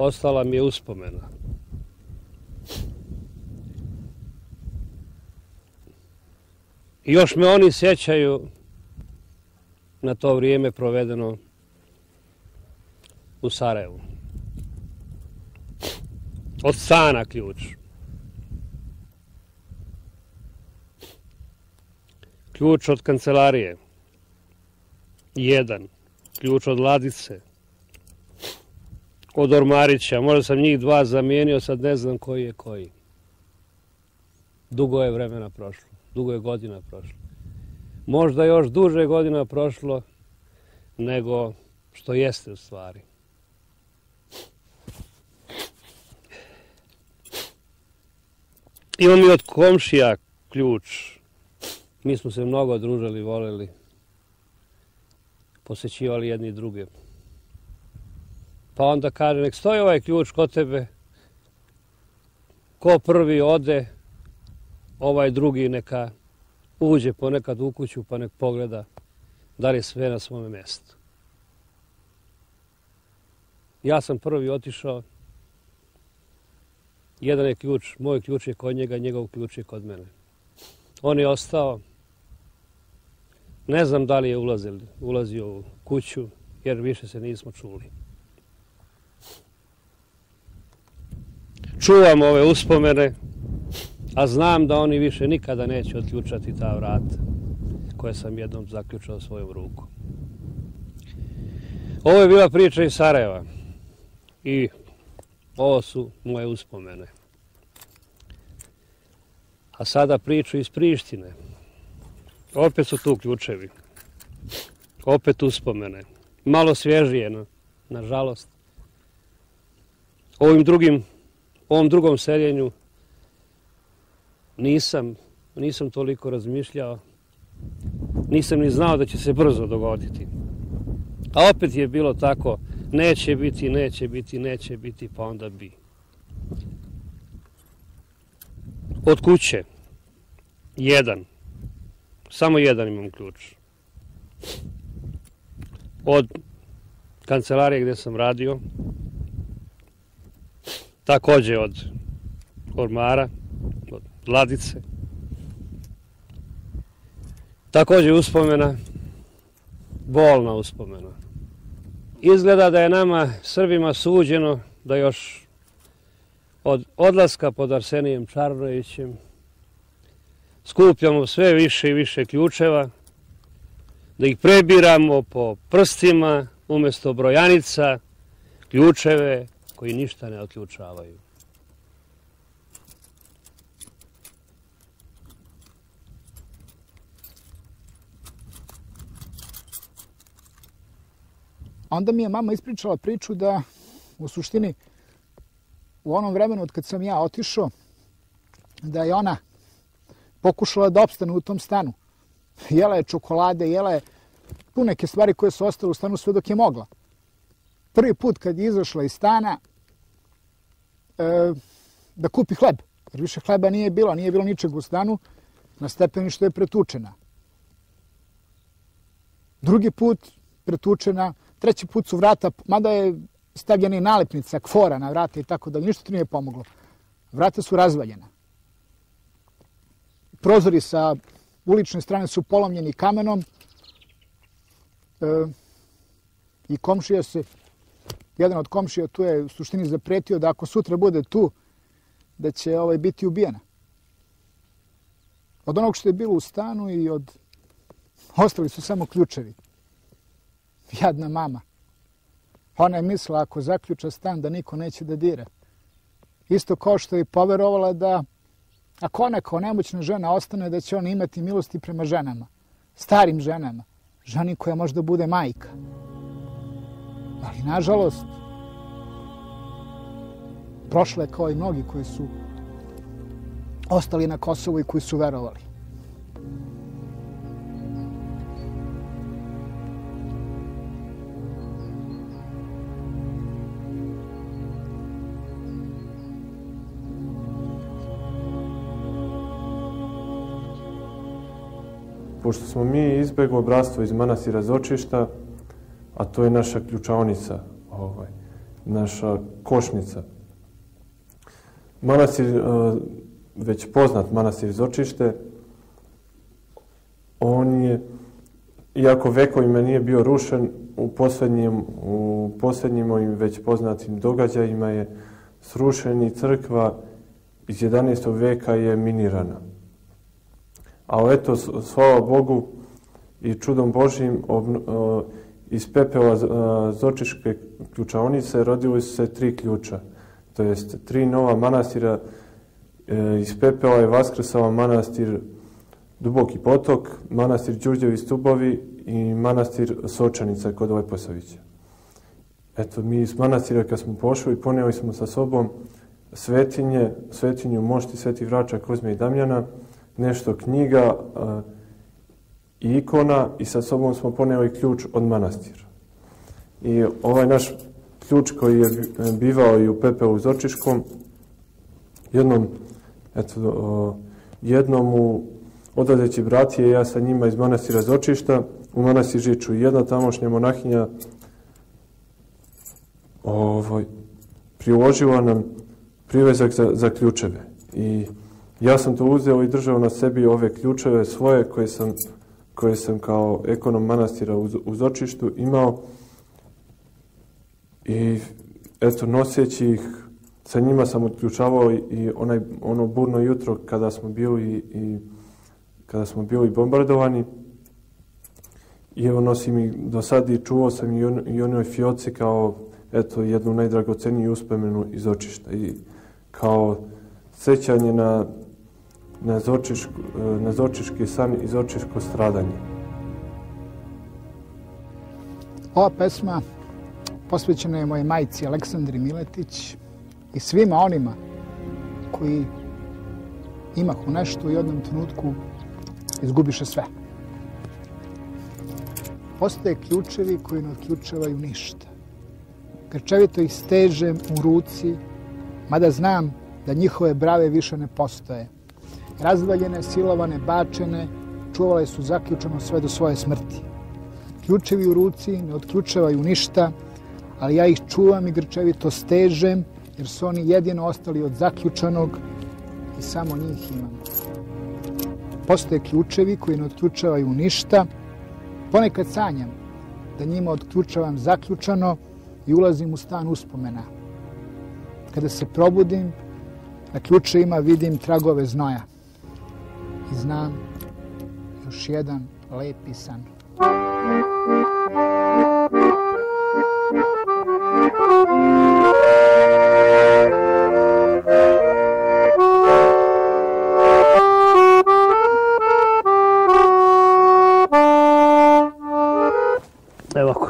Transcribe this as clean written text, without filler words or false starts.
ostala mi je uspomena. I još me oni sjećaju na to vrijeme provedeno u Sarajevu. Od stana ključ. Ključ od kancelarije. Jedan. Ključ od ladice. Od ormarića. Možda sam njih dva zamijenio, sad ne znam koji je koji. Dugo je vremena prošlo. Dugo je godina prošlo. Možda još duže godina prošlo nego što jeste u stvari. Imam i od komšija ključ. Mi smo se mnogo družili, voleli. Posećivali jedni druge. Pa onda kaže, nek stoji ovaj ključ kod tebe. Ko prvi ode, ovaj drugi neka uđe ponekad u kuću pa nek pogleda da li je sve na svome mjestu. Ja sam prvi otišao. Jedan je ključ, moj ključ je kod njega, njegov ključ je kod mene. On je ostao. Ne znam da li je ulazio u kuću, jer više se nismo čuli. Čuvam ove uspomene, a znam da oni više nikada neće otključati ta vrata koje sam jednom zaključao svojom rukom. Ovo je bila priča iz Sarajeva i ovo su moje uspomene. A sada priču iz Prištine. Opet su tu ključevi. Opet uspomene. Malo svježije, nažalost. Ovom drugom seljenju nisam toliko razmišljao. Nisam ni znao da će se brzo dogoditi. A opet je bilo tako, neće biti, pa onda bi. Od kuće. Samo jedan imam ključ. Od kancelarije gdje sam radio. Također od ormara, od ladice. Također uspomena, bolna uspomena. Izgleda da je nama, Srbima, suđeno da još od odlaska pod Arsenijem Čarnojevićem skupljamo sve više i više ključeva, da ih prebiramo po prstima umjesto brojanica, ključeve koji ništa ne otključavaju. Onda mi je mama ispričala priču da u suštini u onom vremenu od kad sam ja otišao, da je ona pokušala da opstane u tom stanu. Jela je čokolade, jela je tu neke stvari koje su ostale u stanu sve dok je mogla. Prvi put kad je izašla iz stana da kupi hleb, jer više hleba nije bilo ničeg u stanu, na stepeništu je pretučena. Drugi put pretučena, treći put su vrata, mada je stavljena i nalepnica, kvora na vrata i tako da ništa to nije pomoglo. Vrata su razvaljena. Prozori sa ulične strane su polomljeni kamenom i komšija jedan od komšija tu je u suštini zapretio da ako sutra bude tu, da će biti ubijena. Od onog što je bilo u stanu i ostali su samo ključevi. Jadna mama. Ona je mislila ako zaključa stan da niko neće da dira. Isto kao što je poverovala da ako ona kao nemoćna žena ostane da će ona imati milosti prema ženama. Starim ženama. Ženi koja možda bude majka. Ali nažalost prošla je kao i mnogi koji su ostali na Kosovu i koji su verovali. Pošto smo mi izbjegli bratstvo iz manastira Zočišta, a to je naša ključaonica, naša košnica. Manastir, već poznat manastir Zočište, on je, iako vekovima nije bio rušen, u posljednjim ovim već poznatim događajima je srušen i crkva iz 11. veka je minirana. A eto, slava Bogu i čudom Božjim, iz pepela Zočiške ključaonice rodili su se 3 ključa. To jest 3 nova manastira. Iz pepela je vaskrsao manastir Duboki potok, manastir Đurđevi stubovi i manastir Sočanica kod Leposavića. Eto, mi iz manastira kad smo pošli, ponijeli smo sa sobom svetinju mošti Svetih Vrača Kozme i Damjana, nešto knjiga i ikona i sa sobom smo ponijeli ključ od manastira. I ovaj naš ključ koji je bivao i u pepelu Zočiškom, jednom odlazeći bratije, ja sa njima iz manastira Zočišta u manastir Žiču. Jedna tamošnja monahinja priložila nam privezak za ključeve. I ja sam to uzeo i držao na sebi ove ključeve svoje koje sam kao ekonom manastira u Zočištu imao. I eto, noseći ih, sa njima sam otključavao i ono burno jutro kada smo bili bombardovani. I evo, nosim ih do sad i čuvao sam i onoj fioci kao eto, jednu najdragoceniju uspomenu iz Zočišta. I kao sećanje na Zočiški san i Zočiško stradanje. Ova pesma posvećena je mojoj majci Aleksandri Miletić i svima onima koji imahu nešto u jednom trenutku izgubiše sve. Postoje ključevi koji ne otključavaju ništa. Grčevito ih stežem u ruci, mada znam da njihove brave više ne postoje. Razvaljene, silovane, bačene, čuvale su zaključano sve do svoje smrti. Ključevi u ruci ne otključavaju ništa, ali ja ih čuvam i grčevito stežem, jer su oni jedino ostali od zaključanog i samo njih imam. Postoje ključevi koji ne otključavaju ništa. Ponekad sanjam da njima otključavam zaključano i ulazim u stan uspomena. Kada se probudim, na ključevima vidim tragove znoja. I znam još jedan lepi san. Evo ovako.